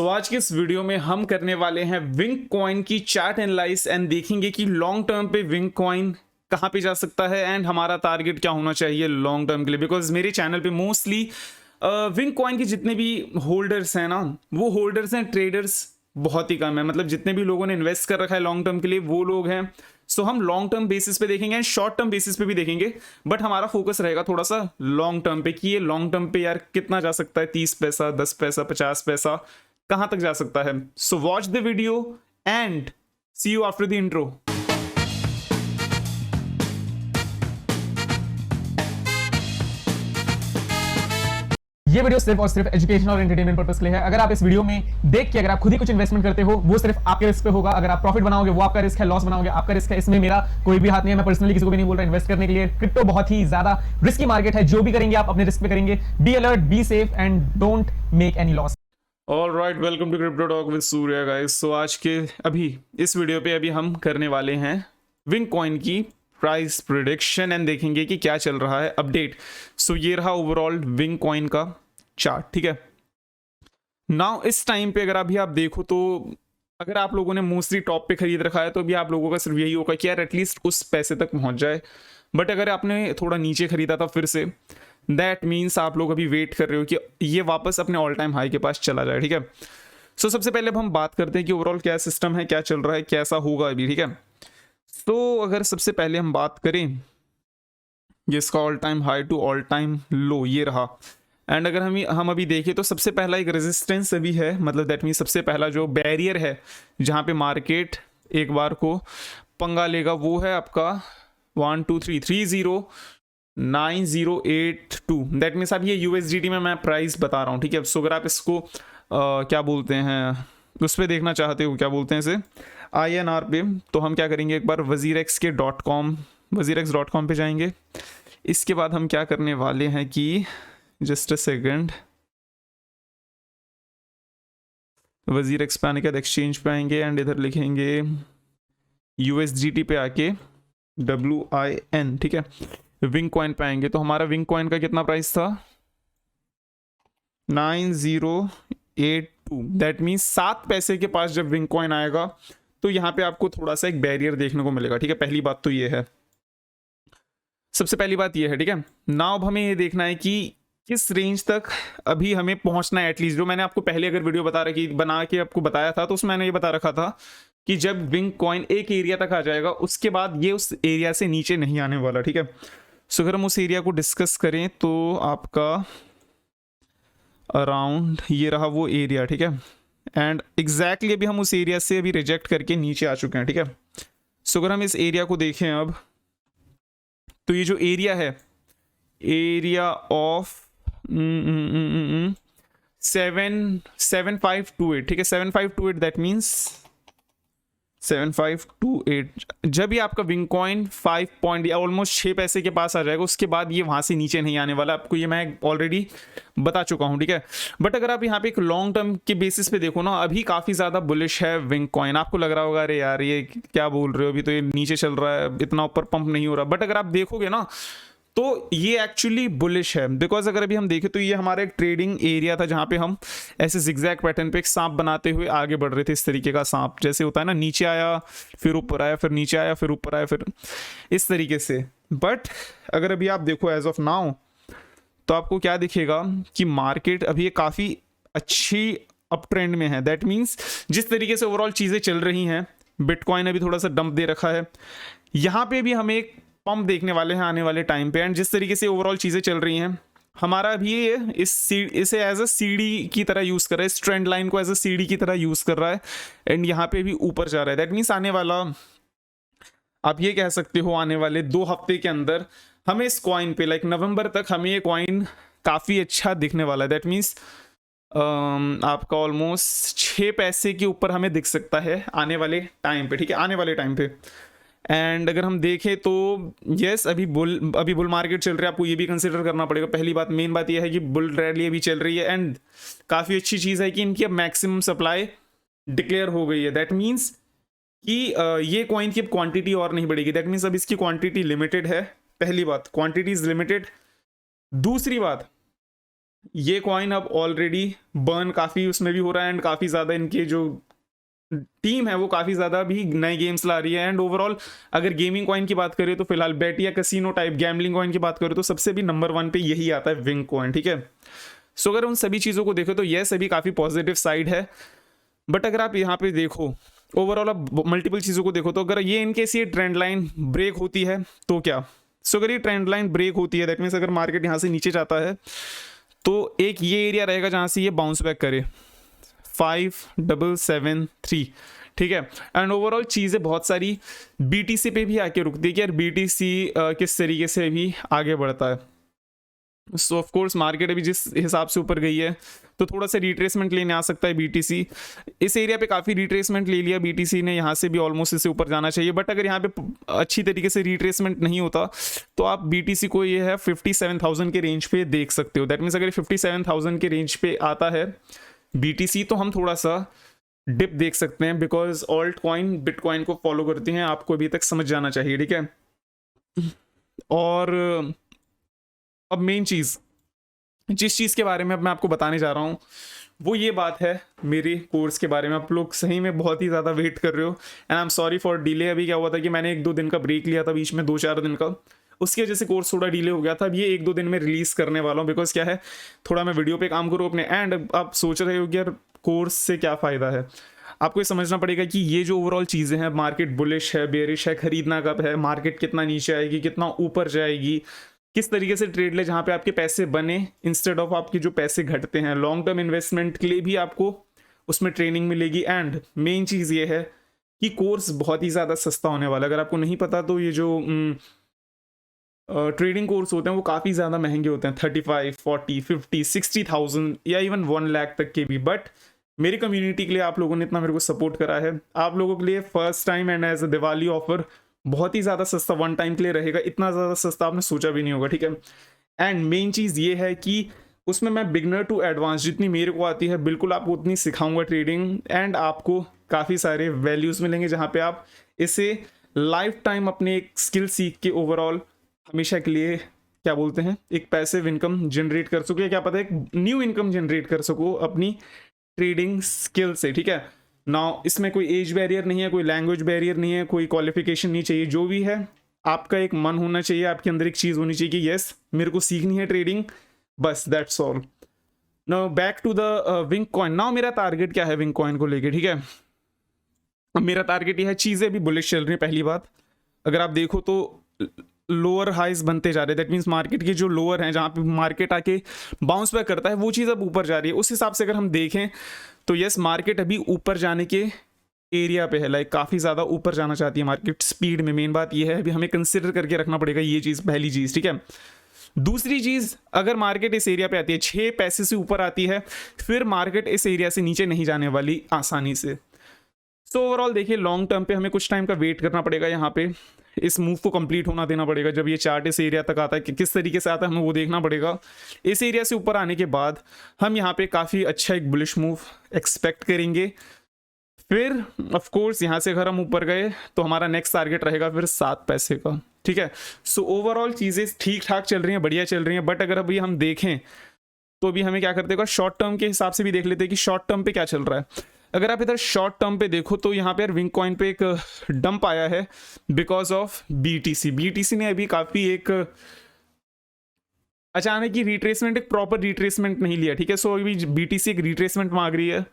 आज के इस वीडियो में हम करने वाले हैं विंक कॉइन की चार्ट एनालाइज एंड देखेंगे कि लॉन्ग टर्म पे विंक कॉइन कहाँ पे जा सकता है एंड हमारा टारगेट क्या होना चाहिए लॉन्ग टर्म के लिए। बिकॉज मेरे चैनल पे मोस्टली विंक कॉइन के जितने भी होल्डर्स हैं ना, वो होल्डर्स हैं, ट्रेडर्स बहुत ही कम है। मतलब जितने भी लोगों ने इन्वेस्ट कर रखा है लॉन्ग टर्म के लिए वो लोग हैं। सो हम लॉन्ग टर्म बेसिस पे देखेंगे एंड शॉर्ट टर्म बेसिस पे भी देखेंगे, बट हमारा फोकस रहेगा थोड़ा सा लॉन्ग टर्म पे कि ये लॉन्ग टर्म पे यार कितना जा सकता है, 30 पैसा, 10 पैसा, 50 पैसा, कहां तक जा सकता है। So watch the video and see you after the intro. ये वीडियो सिर्फ और सिर्फ एजुकेशन और एंटरटेनमेंट पर्पस के लिए है। अगर आप इस वीडियो में देख के अगर आप खुद ही कुछ इन्वेस्टमेंट करते हो, वो सिर्फ आपके रिस्क पे होगा। अगर आप प्रॉफिट बनाओगे वो आपका रिस्क है, लॉस बनाओगे आपका रिस्क है। इसमें मेरा कोई भी हाथ नहीं है। मैं पर्सनली किसी को भी नहीं बोल रहा इन्वेस्ट करने के लिए। क्रिप्टो बहुत ही ज्यादा रिस्की मार्केट है। जो भी करेंगे आप अपने रिस्क पे करेंगे। Be alert, be safe and don't make any loss. Alright, welcome to crypto talk with Surya guys. So आज के इस वीडियो पे हम करने वाले हैं विंक कॉइन की प्राइस प्रिडिक्शन एंड देखेंगे कि क्या चल रहा है अपडेट। सो ये रहा ओवरऑल विंक कॉइन का चार्ट, ठीक है। नाउ इस टाइम पे अगर अभी आप देखो तो अगर आप लोगों ने मोस्टली टॉप पे खरीद रखा है तो अभी आप लोगों का सिर्फ यही होगा कि यार एटलीस्ट उस पैसे तक पहुंच जाए। बट अगर आपने थोड़ा नीचे खरीदा था फिर से, दैट मीन्स आप लोग अभी वेट कर रहे हो कि ये वापस अपने ऑल टाइम हाई के पास चला जाए, ठीक है। सो सबसे पहले अब हम बात करते हैं कि ओवरऑल क्या सिस्टम है, क्या चल रहा है, कैसा होगा अभी, ठीक है। तो अगर सबसे पहले हम बात करें, ये इसका all time high to all time low ये रहा। एंड अगर हम अभी देखें तो सबसे पहला एक रेजिस्टेंस अभी है, मतलब दैट मीन सबसे पहला जो बैरियर है जहाँ पे मार्केट एक बार को पंगा लेगा वो है आपका 123309082। दैट मीन्स अब ये यूएसडीटी में मैं प्राइस बता रहा हूँ, ठीक है। सो अगर आप इसको क्या बोलते हैं उस पर देखना चाहते हो, क्या बोलते हैं इसे, INR पे, तो हम क्या करेंगे, एक बार wazirx.com पे जाएंगे। इसके बाद हम क्या करने वाले हैं कि जस्ट अ सेकेंड, वजीरेक्स पे आने के बाद एक्सचेंज पे आएंगे एंड इधर लिखेंगे USDT पे आके WIN, ठीक है। विंक कॉइन पे आएंगे तो हमारा विंक कॉइन का कितना प्राइस था, 9082। दैट मीन्स 7 पैसे के पास जब विंक कॉइन आएगा तो यहाँ पे आपको थोड़ा सा एक बैरियर देखने को मिलेगा, ठीक है। पहली बात तो ये है, सबसे पहली बात ये है, ठीक है। नाउ अब हमें ये देखना है कि किस रेंज तक अभी हमें पहुंचना है एटलीस्ट। जो मैंने आपको पहले अगर वीडियो बना के आपको बताया था तो उसमें मैंने ये बता रखा था कि जब विंक कॉइन एक एरिया तक आ जाएगा उसके बाद ये उस एरिया से नीचे नहीं आने वाला, ठीक है। सो अगर हम उस एरिया को डिस्कस करें तो आपका अराउंड ये रहा वो एरिया, ठीक है। एंड एग्जैक्टली अभी हम उस एरिया से अभी रिजेक्ट करके नीचे आ चुके हैं, ठीक है। सो अगर हम इस एरिया को देखें अब, तो ये जो एरिया है, एरिया ऑफ 7528, ठीक है, 7528। दैट मीन्स 7528 जब ये आपका विंक कॉइन 5 पॉइंट या ऑलमोस्ट 6 पैसे के पास आ जाएगा उसके बाद ये वहां से नीचे नहीं आने वाला। आपको ये मैं ऑलरेडी बता चुका हूं, ठीक है। बट अगर आप यहाँ पे एक लॉन्ग टर्म के बेसिस पे देखो ना, अभी काफी ज्यादा बुलिश है विंक कॉइन। आपको लग रहा होगा अरे यार ये क्या बोल रहे हो, अभी तो ये नीचे चल रहा है, इतना ऊपर पंप नहीं हो रहा। बट अगर आप देखोगे ना तो ये एक्चुअली बुलिश है। बिकॉज अगर अभी हम देखें तो ये हमारा एक ट्रेडिंग एरिया था जहां पे हम ऐसे जिगजैग पैटर्न पे एक सांप बनाते हुए आगे बढ़ रहे थे। इस तरीके का सांप जैसे होता है ना, नीचे आया फिर ऊपर आया, फिर नीचे आया फिर ऊपर आया, फिर इस तरीके से। बट अगर अभी आप देखो एज ऑफ नाउ तो आपको क्या दिखेगा कि मार्केट अभी काफ़ी अच्छी अप ट्रेंड में है। दैट मीन्स जिस तरीके से ओवरऑल चीज़ें चल रही हैं, बिटकॉइन अभी थोड़ा सा डंप दे रखा है, यहाँ पे भी हमें एक पंप देखने वाले हैं आने वाले टाइम पे। एंड जिस तरीके से ओवरऑल चीज़ें चल रही हैं, हमारा भी ये इसे एज अ सीडी की तरह यूज़ कर रहा है, इस ट्रेंड लाइन को एज अ सीडी की तरह यूज़ कर रहा है एंड यहाँ पे भी ऊपर जा रहा है। दैट मीन्स आने वाला, आप ये कह सकते हो, आने वाले 2 हफ्ते के अंदर हमें इस कॉइन पे लाइक नवंबर तक हमें ये कॉइन काफ़ी अच्छा दिखने वाला है। दैट मीन्स आपका ऑलमोस्ट 6 पैसे के ऊपर हमें दिख सकता है आने वाले टाइम पे, ठीक है, आने वाले टाइम पे। एंड अगर हम देखें तो यस अभी बुल मार्केट चल रहा है, आपको ये भी कंसिडर करना पड़ेगा। पहली बात, मेन बात ये है कि बुल रैली अभी चल रही है एंड काफ़ी अच्छी चीज़ है कि इनकी अब मैक्सिमम सप्लाई डिक्लेयर हो गई है। दैट मीन्स कि ये कॉइन की अब क्वांटिटी और नहीं बढ़ेगी। दैट मीन्स अब इसकी क्वांटिटी लिमिटेड है। पहली बात, क्वांटिटी इज लिमिटेड। दूसरी बात, ये कॉइन अब ऑलरेडी बर्न काफ़ी उसमें भी हो रहा है, एंड काफ़ी ज़्यादा इनके जो टीम है वो काफ़ी ज़्यादा भी नए गेम्स ला रही है। एंड ओवरऑल अगर गेमिंग कॉइन की बात करें तो फिलहाल बेट या कसिनो टाइप गैम्बलिंग कॉइन की बात करें तो सबसे भी नंबर 1 पे यही आता है, विंक कॉइन, ठीक है। सो अगर उन सभी चीज़ों को देखो तो यह सभी काफ़ी पॉजिटिव साइड है। बट अगर आप यहाँ पे देखो ओवरऑल अब मल्टीपल चीज़ों को देखो तो अगर ये इनकेस ये ट्रेंड लाइन ब्रेक होती है तो क्या। सो अगर ये ट्रेंड लाइन ब्रेक होती है दैट मीन्स अगर मार्केट यहाँ से नीचे जाता है तो एक ये एरिया रहेगा जहाँ से ये बाउंस बैक करे 5773, ठीक है। एंड ओवरऑल चीज़ें बहुत सारी BTC पे भी आके रुकती है कि यार BTC किस तरीके से भी आगे बढ़ता है। सो ऑफ कोर्स मार्केट अभी जिस हिसाब से ऊपर गई है तो थोड़ा सा रिट्रेसमेंट लेने आ सकता है BTC। इस एरिया पे काफ़ी रिट्रेसमेंट ले लिया BTC ने, यहाँ से भी ऑलमोस्ट इससे ऊपर जाना चाहिए। बट अगर यहाँ पे अच्छी तरीके से रिट्रेसमेंट नहीं होता तो आप BTC को ये है 57,000 के रेंज पे देख सकते हो। दैट मीन्स अगर 57,000 के रेंज पे आता है BTC तो हम थोड़ा सा डिप देख सकते हैं, बिकॉज ऑल्ट कॉइन बिटकॉइन को फॉलो करती हैं, आपको अभी तक समझ जाना चाहिए, ठीक है। और अब मेन चीज़ जिस चीज़ के बारे में अब मैं आपको बताने जा रहा हूँ वो ये बात है मेरे कोर्स के बारे में। आप लोग सही में बहुत ही ज़्यादा वेट कर रहे हो and I am sorry for delay. अभी क्या हुआ था कि मैंने 1-2 दिन का ब्रेक लिया था बीच में, 2-4 दिन का, उसकी वजह से कोर्स थोड़ा डिले हो गया था। अब ये 1-2 दिन में रिलीज़ करने वाला हूँ, बिकॉज क्या है थोड़ा मैं वीडियो पे काम करूँ अपने। एंड आप सोच रहे हो कि यार कोर्स से क्या फ़ायदा है, आपको ये समझना पड़ेगा कि ये जो ओवरऑल चीज़ें हैं, मार्केट बुलिश है, बेरिश है, खरीदना कब है, मार्केट कितना नीचे आएगी, कितना ऊपर जाएगी, किस तरीके से ट्रेड ले जहाँ पे आपके पैसे बने इंस्टेड ऑफ आपके जो पैसे घटते हैं। लॉन्ग टर्म इन्वेस्टमेंट के लिए भी आपको उसमें ट्रेनिंग मिलेगी। एंड मेन चीज़ ये है कि कोर्स बहुत ही ज़्यादा सस्ता होने वाला है। अगर आपको नहीं पता तो ये जो ट्रेडिंग कोर्स होते हैं वो काफ़ी ज़्यादा महंगे होते हैं, 35, 40, 50, 60,000 या इवन 1 लाख तक के भी। बट मेरी कम्युनिटी के लिए आप लोगों ने इतना मेरे को सपोर्ट करा है, आप लोगों के लिए first time and as a Diwali offer बहुत ही ज़्यादा सस्ता 1 टाइम के लिए रहेगा। इतना ज़्यादा सस्ता आपने सोचा भी नहीं होगा, ठीक है। एंड मेन चीज़ ये है कि उसमें मैं बिगनर टू एडवांस जितनी मेरे को आती है बिल्कुल आपको उतनी सिखाऊंगा ट्रेडिंग। एंड आपको काफ़ी सारे वैल्यूज़ मिलेंगे जहाँ पे आप इसे लाइफ टाइम अपने एक स्किल सीख के ओवरऑल हमेशा के लिए क्या बोलते हैं एक पैसिव इनकम जनरेट कर सको, या क्या पता है एक न्यू इनकम जनरेट कर सको अपनी ट्रेडिंग स्किल से, ठीक है। नाउ इसमें कोई एज बैरियर नहीं है, कोई लैंग्वेज बैरियर नहीं है, कोई क्वालिफिकेशन नहीं चाहिए। जो भी है आपका एक मन होना चाहिए, आपके अंदर एक चीज़ होनी चाहिए कि यस मेरे को सीखनी है ट्रेडिंग, बस that's all. Now back to the Wink coin. Now मेरा टारगेट क्या है विंक कॉइन को लेके, ठीक है। मेरा टारगेट ये है, चीज़ें भी बुलिश चल रही हैं। पहली बात अगर आप देखो तो लोअर हाइज बनते जा रहे हैं, दैट मीन्स मार्केट के जो लोअर हैं जहाँ पे मार्केट आके बाउंस बैक करता है वो चीज़ अब ऊपर जा रही है। उस हिसाब से अगर हम देखें तो यस मार्केट अभी ऊपर जाने के एरिया पे है, लाइक काफ़ी ज़्यादा ऊपर जाना चाहती है मार्केट स्पीड में। मेन बात ये है अभी हमें कंसिडर करके रखना पड़ेगा ये चीज़, पहली चीज़, ठीक है। दूसरी चीज़ अगर मार्केट इस एरिया पे आती है 6 पैसे से ऊपर आती है फिर मार्केट इस एरिया से नीचे नहीं जाने वाली आसानी से। सो ओवरऑल देखिए लॉन्ग टर्म पे हमें कुछ टाइम का वेट करना पड़ेगा, यहाँ पे इस मूव को कंप्लीट होना देना पड़ेगा। जब ये चार्ट इस एरिया तक आता है कि किस तरीके से आता है हमें वो देखना पड़ेगा। इस एरिया से ऊपर आने के बाद हम यहाँ पे काफ़ी अच्छा एक बुलिश मूव एक्सपेक्ट करेंगे। फिर ऑफ कोर्स यहाँ से अगर हम ऊपर गए तो हमारा नेक्स्ट टारगेट रहेगा फिर 7 पैसे का, ठीक है। सो ओवरऑल चीज़ें ठीक ठाक चल रही हैं, बढ़िया चल रही हैं। बट अगर अभी हम देखें तो अभी हमें क्या करते हैं, शॉर्ट टर्म के हिसाब से भी देख लेते हैं कि शॉर्ट टर्म पे क्या चल रहा है। अगर आप इधर शॉर्ट टर्म पे देखो तो यहाँ पे यार विंक कॉइन पे एक डंप आया है बिकॉज ऑफ BTC ने अभी काफ़ी एक अचानक की रिट्रेसमेंट, एक प्रॉपर रिट्रेसमेंट नहीं लिया, ठीक है। सो अभी BTC एक रिट्रेसमेंट मांग रही है।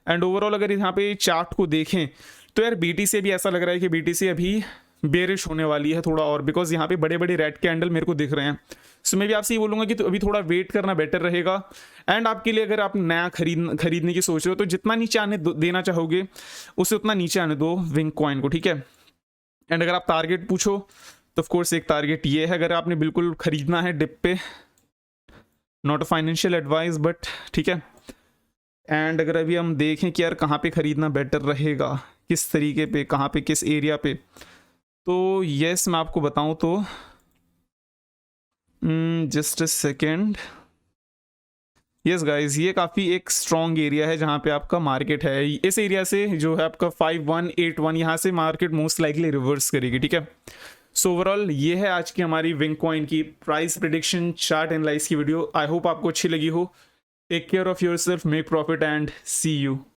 एंड ओवरऑल अगर यहाँ पे चार्ट को देखें तो यार BTC भी ऐसा लग रहा है कि BTC अभी बेरिश होने वाली है थोड़ा और, बिकॉज यहाँ पे बड़े बड़े रेड कैंडल मेरे को दिख रहे हैं। सो मैं भी आपसे ये बोलूँगा कि तो अभी थोड़ा वेट करना बेटर रहेगा। एंड आपके लिए अगर आप नया खरीदने की सोच रहे हो तो जितना नीचे आने देना चाहोगे उसे उतना नीचे आने दो विंक कॉइन को, ठीक है। एंड अगर आप टारगेट पूछो तो ऑफकोर्स एक टारगेट ये है, अगर आपने बिल्कुल खरीदना है डिप पे, not a financial advice but ठीक है। एंड अगर अभी हम देखें कि यार कहाँ पे ख़रीदना बेटर रहेगा, किस तरीके पे, कहाँ पे, किस एरिया पे, तो यस मैं आपको बताऊं तो just a second, yes guys ये काफ़ी एक स्ट्रॉन्ग एरिया है जहाँ पे आपका मार्केट है। इस एरिया से जो है आपका 5181 यहाँ से मार्केट मोस्ट लाइकली रिवर्स करेगी, ठीक है। सो ओवरऑल ये है आज की हमारी विंग कॉइन की प्राइस प्रिडिक्शन चार्ट एनालाइज की वीडियो। आई होप आपको अच्छी लगी हो। Take care of yourself, make profit and see you.